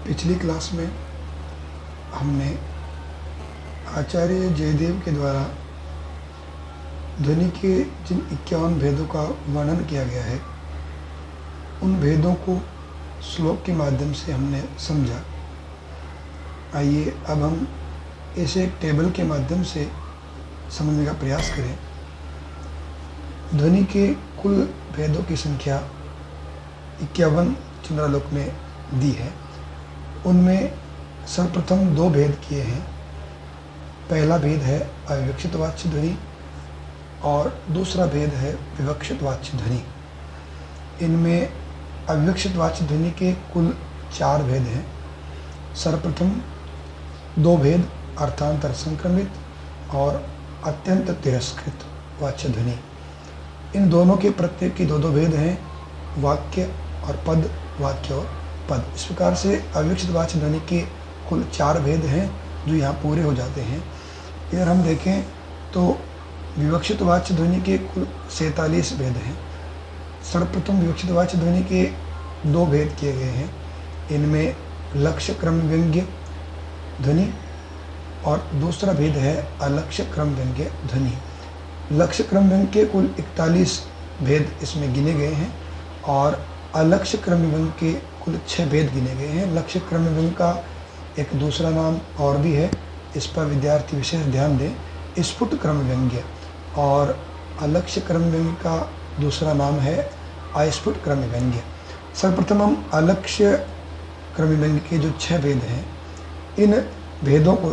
पिछली क्लास में हमने आचार्य जयदेव के द्वारा ध्वनि के जिन 51 भेदों का वर्णन किया गया है उन भेदों को श्लोक के माध्यम से हमने समझा। आइए अब हम इसे एक टेबल के माध्यम से समझने का प्रयास करें। ध्वनि के कुल भेदों की संख्या 51 चंद्रालोक में दी है। उनमें सर्वप्रथम 2 भेद किए हैं। पहला भेद है अविवक्षित वाच्य ध्वनि और दूसरा भेद है विवक्षित वाच्य ध्वनि। इनमें अविवक्षित वाच्य ध्वनि के कुल 4 भेद हैं। सर्वप्रथम 2 भेद अर्थांतर संक्रमित और अत्यंत तिरस्कृत वाच्य ध्वनि। इन दोनों के प्रत्येक की 2-2 भेद हैं, वाक्य और पद, वाक्य और पद। इस प्रकार से अविवक्षित वाच्य ध्वनि के कुल 4 भेद हैं जो यहाँ पूरे हो जाते हैं। इधर हम देखें तो विवक्षित वाच्य ध्वनि के कुल 47 भेद हैं। सर्वप्रथम विवक्षित वाच्य ध्वनि के 2 भेद किए गए हैं। इनमें लक्ष्य क्रम व्यंग्य ध्वनि और दूसरा भेद है अलक्ष्य क्रम व्यंग्य ध्वनि। लक्ष्य क्रम व्यंग्य के कुल 41 भेद इसमें गिने गए हैं और अलक्ष्य क्रम व्यंग्य के कुल 6 भेद गिने गए हैं। लक्ष्य क्रम व्यंग्य का एक दूसरा नाम और भी है, इस पर विद्यार्थी विशेष ध्यान दें, स्फुट क्रम व्यंग्य। और अलक्ष्य क्रम व्यंग्य का दूसरा नाम है अस्फुट क्रम व्यंग्य। सर्वप्रथम हम अलक्ष्य क्रम व्यंग्य के जो 6 भेद हैं इन भेदों को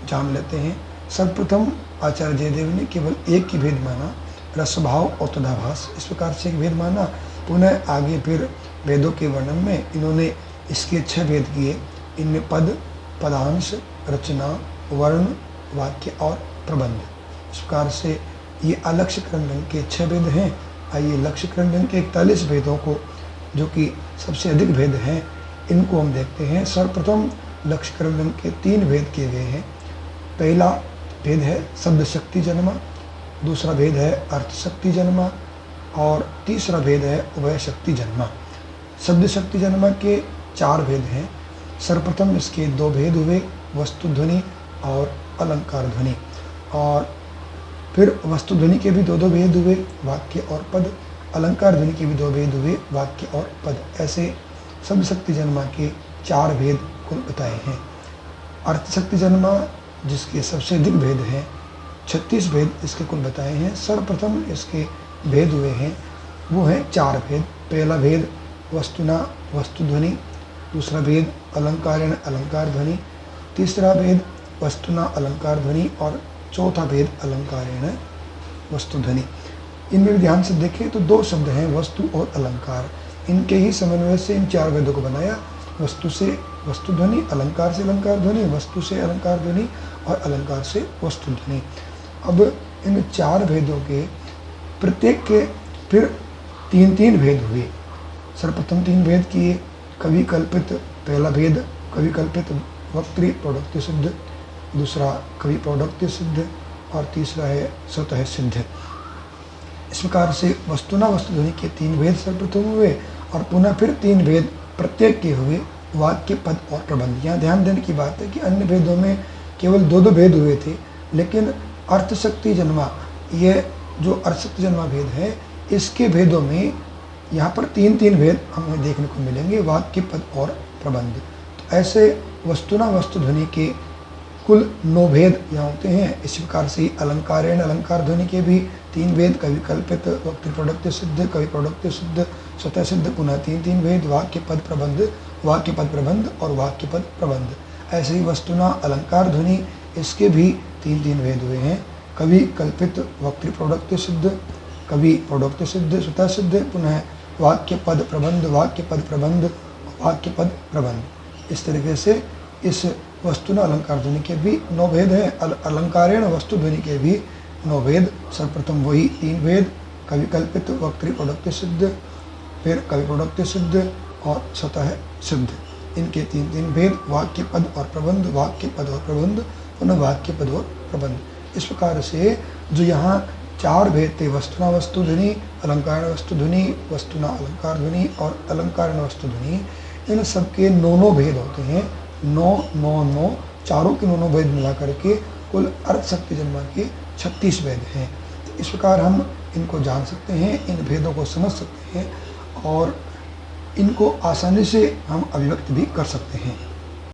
जान लेते हैं। सर्वप्रथम आचार्य जयदेव ने केवल एक ही भेद माना, रसभाव और तदाभास। इस प्रकार से एक भेद माना। पुनः आगे फिर भेदों के वर्णन में इन्होंने इसके 6 भेद किए। इनमें पद, पदांश, रचना, वर्ण, वाक्य और प्रबंध। इस प्रकार से ये अलक्ष्य क्रम व्यंग्य के 6 भेद हैं। आइए लक्ष्य क्रम व्यंग्य के 41 भेदों को, जो कि सबसे अधिक भेद हैं, इनको हम देखते हैं। सर्वप्रथम लक्ष्य क्रम व्यंग्य के 3 भेद किए गए हैं। पहला भेद है शब्द शक्ति जन्मा, दूसरा भेद है अर्थ शक्ति जन्मा और तीसरा भेद है उभय शक्ति जन्मा। शब्द शक्ति जन्मा के 4 भेद हैं। सर्वप्रथम इसके 2 भेद हुए, वस्तु ध्वनि और अलंकार ध्वनि। और फिर वस्तु ध्वनि के भी 2-2 भेद हुए, वाक्य और पद। अलंकार ध्वनि के भी 2 भेद हुए, वाक्य और पद। ऐसे शब्द शक्ति जन्मा के 4 भेद कुल बताए हैं। अर्थ शक्ति जन्मा जिसके सबसे अधिक भेद हैं, 36 भेद इसके कुल बताए हैं। सर्वप्रथम इसके भेद हुए हैं वो हैं 4 भेद। पहला भेद वस्तुना वस्तु ध्वनि, दूसरा भेद अलंकारेण अलंकार ध्वनि, तीसरा भेद वस्तुना अलंकार ध्वनि और चौथा भेद अलंकारेण वस्तु ध्वनि। इनमें भी ध्यान से देखें तो 2 शब्द हैं, वस्तु और अलंकार। इनके ही समन्वय से इन 4 भेदों को बनाया। वस्तु से वस्तु ध्वनि, अलंकार से अलंकार ध्वनि, वस्तु से अलंकार ध्वनि और अलंकार से वस्तु ध्वनि। अब इन 4 भेदों के प्रत्येक के फिर 3-3 भेद हुए। सर्वप्रथम 3 भेद किए, कवि कल्पित। पहला भेद कवि कल्पित वक्तृ प्रोडक्ट सिद्ध, दूसरा कवि प्रोडक्ट सिद्ध और तीसरा है स्वतः सिद्ध। इस प्रकार से वस्तुना वस्तु ध्वनि के 3 भेद सर्वप्रथम हुए और पुनः फिर 3 भेद प्रत्येक के हुए, वाक्य, पद और प्रबंध। यहाँ ध्यान देने की बात है कि अन्य भेदों में केवल 2-2 भेद हुए थे, लेकिन अर्थ शक्ति जन्मा, ये जो अर्थ शक्ति जन्मा भेद है, इसके भेदों में यहाँ पर 3-3 भेद हमें देखने को मिलेंगे, वाक्य, पद और प्रबंध। तो ऐसे वस्तुना वस्तु ध्वनि के कुल 9 भेद यहाँ होते हैं। इस प्रकार से अलंकारेण अलंकार ध्वनि के भी 3 भेद, कवि कल्पित, वक्तृ प्रोडक्ट सिद्ध, कवि प्रोडक्ट सिद्ध, स्वतः सिद्ध, पुनः 3-3 भेद, वाक्य पद प्रबंध, वाक्य पद प्रबंध और वाक्य पद प्रबंध। ऐसे ही वस्तुना अलंकार ध्वनि, इसके भी 3-3 भेद हुए हैं, कवि कल्पित, वक्तृ प्रोडक्ट सिद्ध, कवि प्रोडक्ट सिद्ध, स्वतः सिद्ध, पुनः वाक्य पद प्रबंध, वाक्य पद प्रबंध, वाक्य पद प्रबंध। इस तरीके से इस वस्तुना अलंकार ध्वनि के भी 9 भेद हैं। अलंकारेण वस्तु ध्वनि के भी 9 भेद। सर्वप्रथम वही 3 भेद, कवि कल्पित, वक्तृ प्रोडक्ट सिद्ध, फिर कवि प्रोडक्ट सिद्ध और स्वतः सिद्ध। इनके 3-3 भेद, वाक्य पद और प्रबंध, वाक्य पद और प्रबंध, पुनः वाक्य पद और प्रबंध। इस प्रकार से जो यहाँ 4 भेद थे, वस्तुना वस्तु ध्वनि, अलंकारेण वस्तु ध्वनि, वस्तुना अलंकार ध्वनि और अलंकारेण वस्तु ध्वनि, इन सबके 9 भेद होते हैं। 9 9 9 चारों के 9 भेद मिला करके कुल अर्थ शक्ति जन्मा के 36 भेद हैं। तो इस प्रकार हम इनको जान सकते हैं, इन भेदों को समझ सकते हैं और इनको आसानी से हम अभिव्यक्त भी कर सकते हैं।